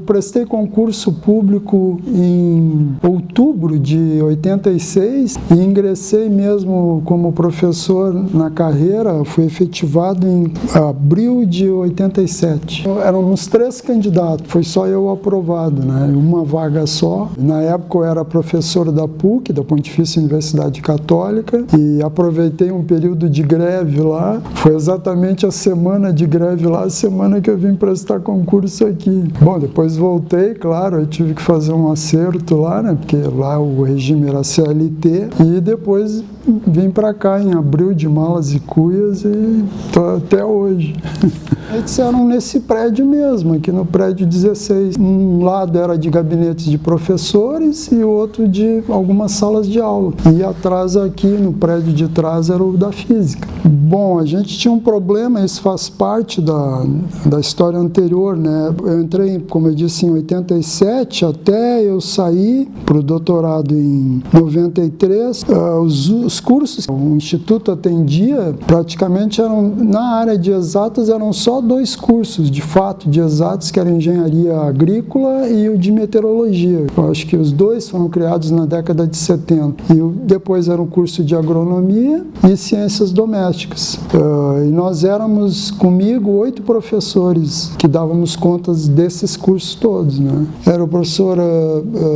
prestei concurso público em outubro de 86 e ingressei mesmo como professor na carreira, fui efetivado em abril de 87. Éramos 3 candidatos, foi só eu aprovado, né? Uma vaga só. Na época eu era professor da PUC, da Pontifícia Universidade Católica, e aproveitei um período de greve lá. Foi exatamente a semana de greve lá, a semana que eu vim prestar concurso aqui. Bom, depois voltei, claro, eu tive que fazer um acerto lá, né? Porque lá o regime era CLT, e depois vim para cá em abril de malas e cuias e tô até hoje. Eles eram nesse prédio mesmo, aqui no prédio 16. Um lado era de gabinetes de professores e o outro de algumas salas de aula. E atrás aqui, no prédio de trás, era o da física. Bom, a gente tinha um problema, isso faz parte da história anterior, né? Eu entrei, como eu disse, em 87, até eu sair para o doutorado em 93. Os cursos que o Instituto atendia, praticamente eram, na área de exatas, eram só 2 cursos, de fato, de exatos, que era engenharia agrícola e o de meteorologia. Eu acho que os 2 foram criados na década de 70. E depois era um curso de agronomia e ciências domésticas. E nós éramos, comigo, 8 professores que dávamos contas desses cursos todos, né? Era o professor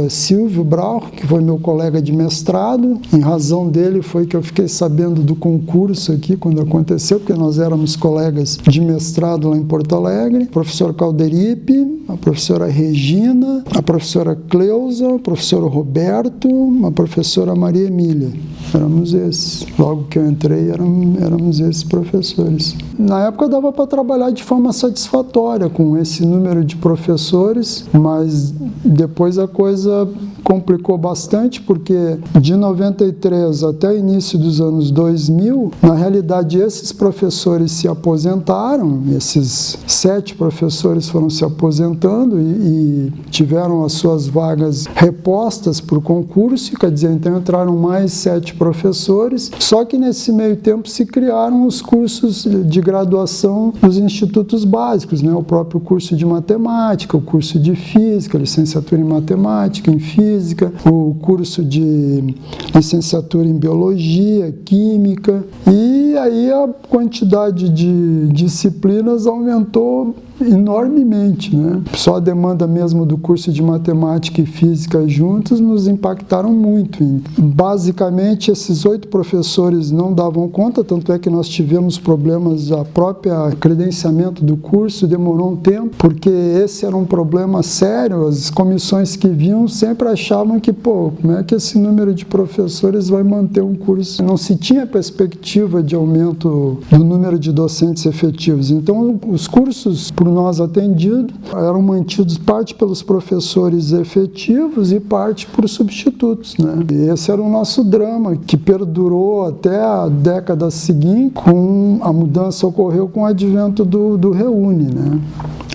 Silvio Brauch, que foi meu colega de mestrado. Em razão dele foi que eu fiquei sabendo do concurso aqui quando aconteceu, porque nós éramos colegas de mestrado lá em Porto Alegre. O professor Calderipe, a professora Regina, a professora Cleusa, o professor Roberto, a professora Maria Emília. Éramos esses. Logo que eu entrei, éramos esses professores. Na época dava para trabalhar de forma satisfatória com esse número de professores, mas depois a coisa complicou bastante, porque de 93 até o início dos anos 2000, na realidade esses professores se aposentaram, esses 7 professores foram se aposentando e tiveram as suas vagas repostas por concurso, quer dizer, então entraram mais 7 professores, só que nesse meio tempo se criaram os cursos de graduação dos institutos básicos, né? O próprio curso de matemática, o curso de física, licenciatura em matemática, em física, o curso de licenciatura em biologia, química, e aí a quantidade de disciplinas aumentou enormemente, né? Só a demanda mesmo do curso de matemática e física juntos nos impactaram muito. Basicamente, esses 8 professores não davam conta, tanto é que nós tivemos problemas, a própria credenciamento do curso demorou um tempo, porque esse era um problema sério. As comissões que vinham sempre achavam que, como é que esse número de professores vai manter um curso? Não se tinha perspectiva de aumento do número de docentes efetivos. Então, os cursos por nós atendidos eram mantidos parte pelos professores efetivos e parte por substitutos, né? E esse era o nosso drama, que perdurou até a década seguinte, com a mudança ocorreu com o advento do Reúne, né?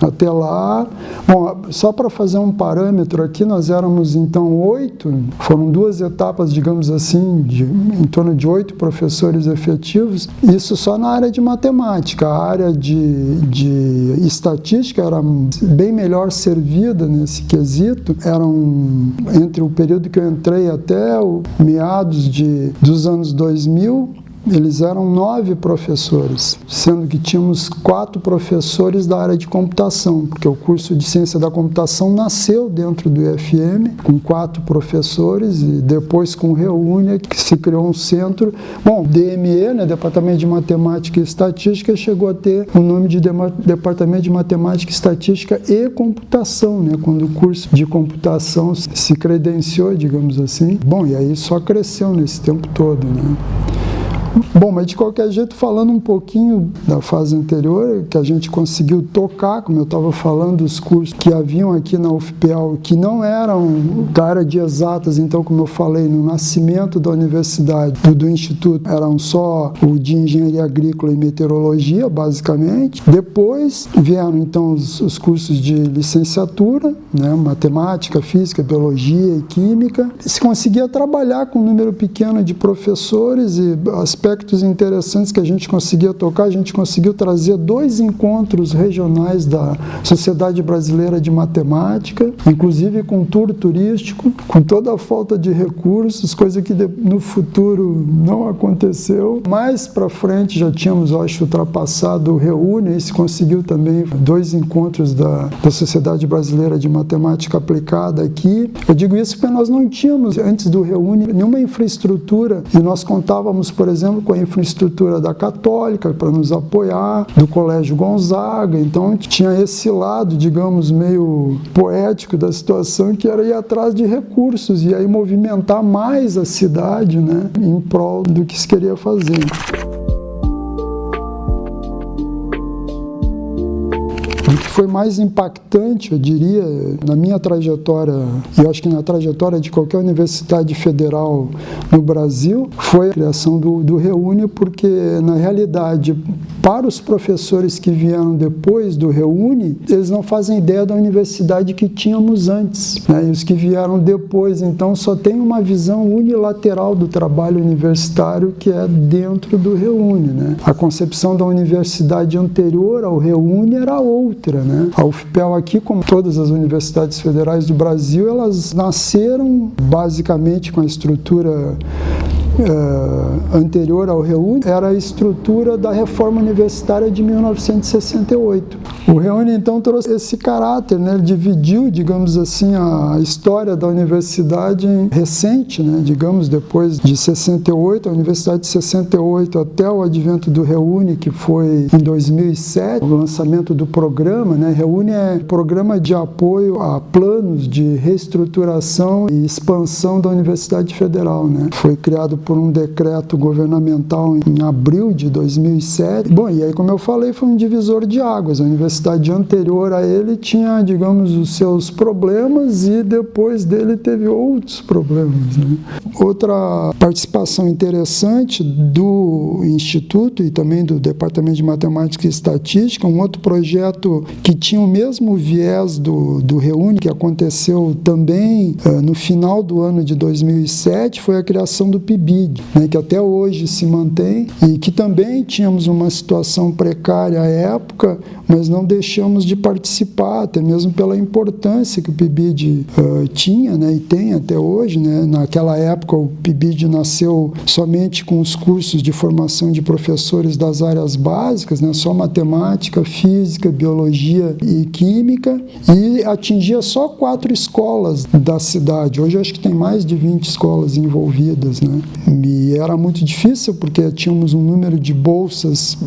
Até lá, bom, só para fazer um parâmetro aqui, nós éramos então 8, foram 2 etapas, digamos assim, em torno de 8 professores efetivos, isso só na área de matemática. A área de estatística era bem melhor servida nesse quesito, entre o período que eu entrei até o meados dos anos 2000, eles eram 9 professores, sendo que tínhamos 4 professores da área de computação, porque o curso de ciência da computação nasceu dentro do IFM, com 4 professores, e depois com o Reúne, que se criou um centro. Bom, DME, né, Departamento de Matemática e Estatística, chegou a ter o nome de Departamento de Matemática, Estatística e Computação, né, quando o curso de computação se credenciou, digamos assim. Bom, e aí só cresceu nesse tempo todo, né? Bom, mas de qualquer jeito, falando um pouquinho da fase anterior, que a gente conseguiu tocar, como eu estava falando, os cursos que haviam aqui na UFPEL, que não eram da área de exatas, então, como eu falei, no nascimento da universidade, do instituto, eram só o de engenharia agrícola e meteorologia, basicamente. Depois vieram, então, os cursos de licenciatura, né, matemática, física, biologia e química. Se conseguia trabalhar com um número pequeno de professores e as aspectos interessantes que a gente conseguia tocar, a gente conseguiu trazer 2 encontros regionais da Sociedade Brasileira de Matemática, inclusive com tour turístico, com toda a falta de recursos, coisa que no futuro não aconteceu. Mais para frente já tínhamos, eu acho, ultrapassado o Reúne, e se conseguiu também 2 encontros da Sociedade Brasileira de Matemática Aplicada aqui. Eu digo isso porque nós não tínhamos, antes do Reúne, nenhuma infraestrutura, e nós contávamos, por exemplo, com a infraestrutura da Católica para nos apoiar, do Colégio Gonzaga, então tinha esse lado, digamos, meio poético da situação, que era ir atrás de recursos e aí movimentar mais a cidade, né, em prol do que se queria fazer. O que foi mais impactante, eu diria, na minha trajetória, e eu acho que na trajetória de qualquer universidade federal no Brasil, foi a criação do Reúne, porque, na realidade, para os professores que vieram depois do Reúne, eles não fazem ideia da universidade que tínhamos antes, né? E os que vieram depois, então, só tem uma visão unilateral do trabalho universitário que é dentro do Reúne, né? A concepção da universidade anterior ao Reúne era outra, né? A UFPEL aqui, como todas as universidades federais do Brasil, elas nasceram basicamente com a estrutura anterior ao Reúne, era a estrutura da reforma universitária de 1968. O Reúne, então, trouxe esse caráter, né? Ele dividiu, digamos assim, a história da universidade recente, né? Digamos, depois de 68, a Universidade de 68 até o advento do Reúne, que foi em 2007, o lançamento do programa, né? Reúne é programa de apoio a planos de reestruturação e expansão da Universidade Federal, né? Foi criado por um decreto governamental em abril de 2007. Bom, e aí, como eu falei, foi um divisor de águas. A universidade anterior a ele tinha, digamos, os seus problemas e depois dele teve outros problemas, né? Outra participação interessante do Instituto e também do Departamento de Matemática e Estatística, um outro projeto que tinha o mesmo viés do Reúne, que aconteceu também no final do ano de 2007, foi a criação do PIBID, né, que até hoje se mantém e que também tínhamos uma situação precária à época, mas não deixamos de participar, até mesmo pela importância que o PIBID tinha, né, e tem até hoje, né. Naquela época o PIBID nasceu somente com os cursos de formação de professores das áreas básicas, né, só matemática, física, biologia e química, e atingia só 4 escolas da cidade. Hoje eu acho que tem mais de 20 escolas envolvidas, né. E era muito difícil porque tínhamos um número de bolsas,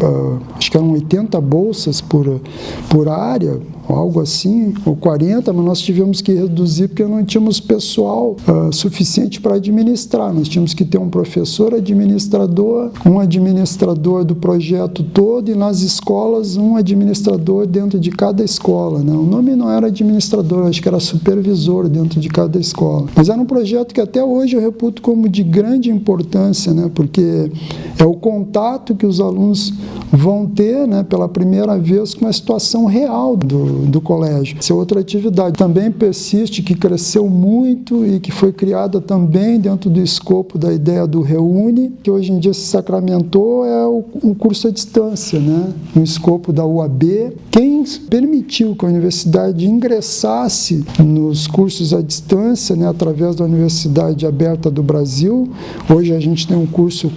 acho que eram 80 bolsas por área, algo assim, ou 40, mas nós tivemos que reduzir porque não tínhamos pessoal suficiente para administrar. Nós tínhamos que ter um professor administrador, um administrador do projeto todo, e nas escolas um administrador dentro de cada escola, né? O nome não era administrador, acho que era supervisor dentro de cada escola. Mas era um projeto que até hoje eu reputo como de grande importância, né? Porque é o contato que os alunos vão ter, né, pela primeira vez com a situação real do colégio. Essa é outra atividade. Também persiste, que cresceu muito e que foi criada também dentro do escopo da ideia do Reúne, que hoje em dia se sacramentou, é o curso à distância, né, no escopo da UAB. Quem permitiu que a universidade ingressasse nos cursos à distância, né, através da Universidade Aberta do Brasil. Hoje a gente tem um curso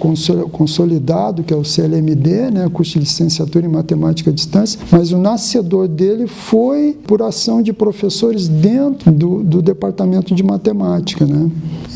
consolidado, que é o CLMD, né, curso de licenciatura em matemática à distância, mas o nascedor dele foi por ação de professores dentro do departamento de matemática, né?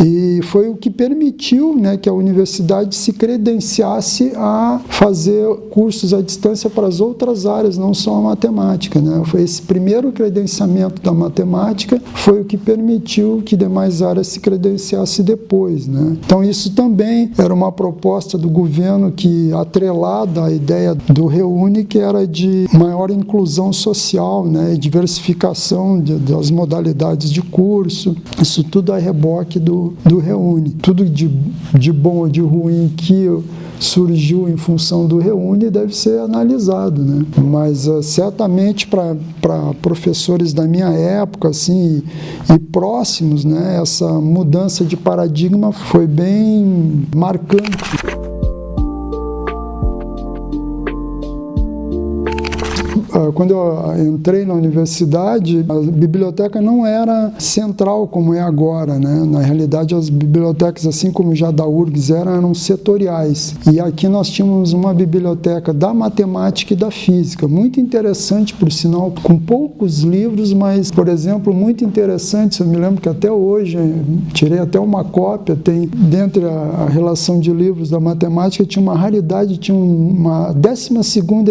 E foi o que permitiu, né, que a universidade se credenciasse a fazer cursos à distância para as outras áreas, não só a matemática, né? Foi esse primeiro credenciamento da matemática, foi o que permitiu que demais áreas se credenciassem depois, né? Então isso também era uma proposta do governo que, atrelada à ideia do Reúne, que era de maior inclusão social, né, e diversificação das modalidades de curso. Isso tudo a reboque do Reúne. Tudo de bom ou de ruim que surgiu em função do Reúne deve ser analisado, né? Mas certamente para professores da minha época, assim, e próximos, né, essa mudança de paradigma foi bem marcante. quando eu entrei na universidade, a biblioteca não era central como é agora, né? Na realidade, as bibliotecas, assim como já da URGS, eram setoriais. E aqui nós tínhamos uma biblioteca da matemática e da física, muito interessante, por sinal, com poucos livros, mas, por exemplo, muito interessante. Eu me lembro que até hoje, tirei até uma cópia, tem, dentre a relação de livros da matemática, tinha uma raridade, tinha uma 12ª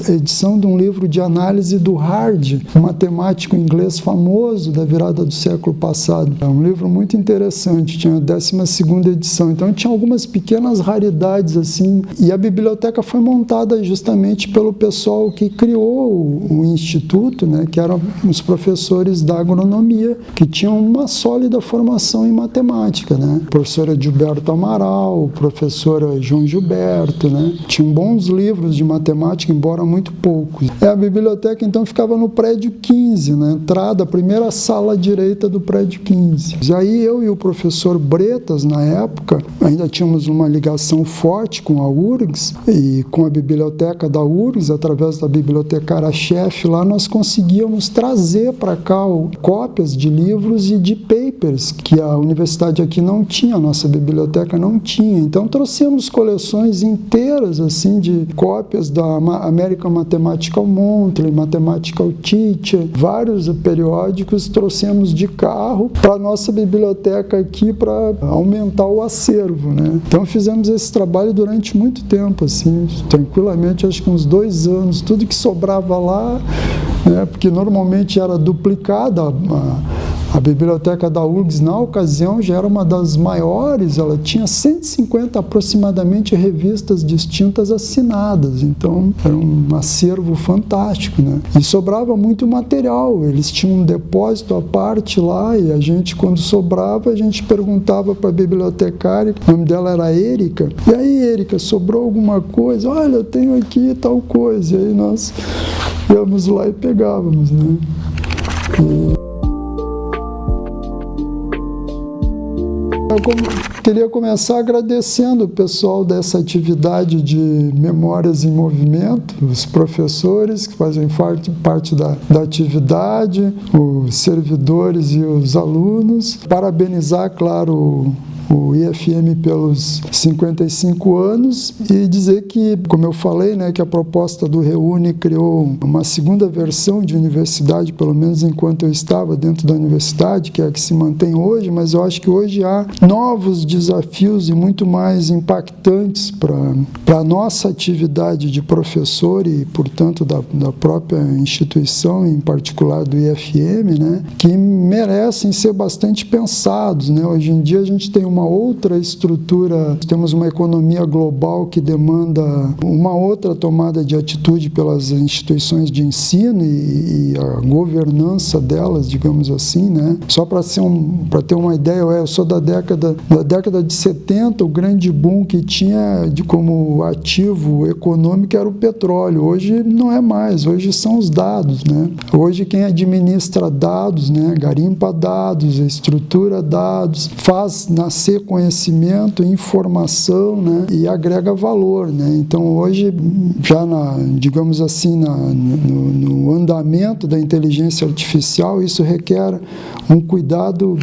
edição de um livro de análise do Hardy, um matemático inglês famoso da virada do século passado. É um livro muito interessante, tinha a 12ª edição. Então tinha algumas pequenas raridades assim, e a biblioteca foi montada justamente pelo pessoal que criou o instituto, né, que eram os professores da agronomia, que tinham uma sólida formação em matemática, né? Professora Gilberto Amaral, professora João Gilberto, né? Tinham bons livros de matemática, embora muito poucos. A biblioteca então ficava no prédio 15, na entrada, a primeira sala à direita do prédio 15. E aí eu e o professor Bretas, na época, ainda tínhamos uma ligação forte com a URGS e com a biblioteca da URGS, através da bibliotecária-chefe lá, nós conseguíamos trazer para cá cópias de livros e de papers que a universidade aqui não tinha, a nossa biblioteca não tinha. Então trouxemos coleções inteiras assim de cópias da American Mathematical Monthly, Mathematical Teacher, vários periódicos trouxemos de carro para a nossa biblioteca aqui para aumentar o acervo, né? Então fizemos esse trabalho durante muito tempo, assim, tranquilamente, acho que uns 2 anos, tudo que sobrava lá, né? Porque normalmente era duplicada. A biblioteca da URGS, na ocasião, já era uma das maiores, ela tinha 150 aproximadamente revistas distintas assinadas, então era um acervo fantástico, né? E sobrava muito material, eles tinham um depósito à parte lá, e a gente, quando sobrava, a gente perguntava para a bibliotecária, o nome dela era Érica, e aí, Érica, sobrou alguma coisa? Olha, eu tenho aqui tal coisa, e aí nós íamos lá e pegávamos, né? Eu queria começar agradecendo o pessoal dessa atividade de Memórias em Movimento, os professores que fazem parte da atividade, os servidores e os alunos. Parabenizar, claro, o IFM pelos 55 anos e dizer que, como eu falei, né, que a proposta do Reúne criou uma segunda versão de universidade, pelo menos enquanto eu estava dentro da universidade, que é a que se mantém hoje, mas eu acho que hoje há novos desafios e muito mais impactantes para a nossa atividade de professor e, portanto, da própria instituição, em particular do IFM, né, que merecem ser bastante pensados, né? Hoje em dia a gente tem uma outra estrutura, temos uma economia global que demanda uma outra tomada de atitude pelas instituições de ensino e a governança delas, digamos assim, né? Só para ter uma ideia, eu sou da década de 70, o grande boom que tinha como ativo econômico era o petróleo. Hoje não é mais, hoje são os dados, né? Hoje quem administra dados, né, garimpa dados, estrutura dados, faz nascer conhecimento, informação, né, e agrega valor, né? Então hoje, já digamos assim, no andamento da inteligência artificial, isso requer um cuidado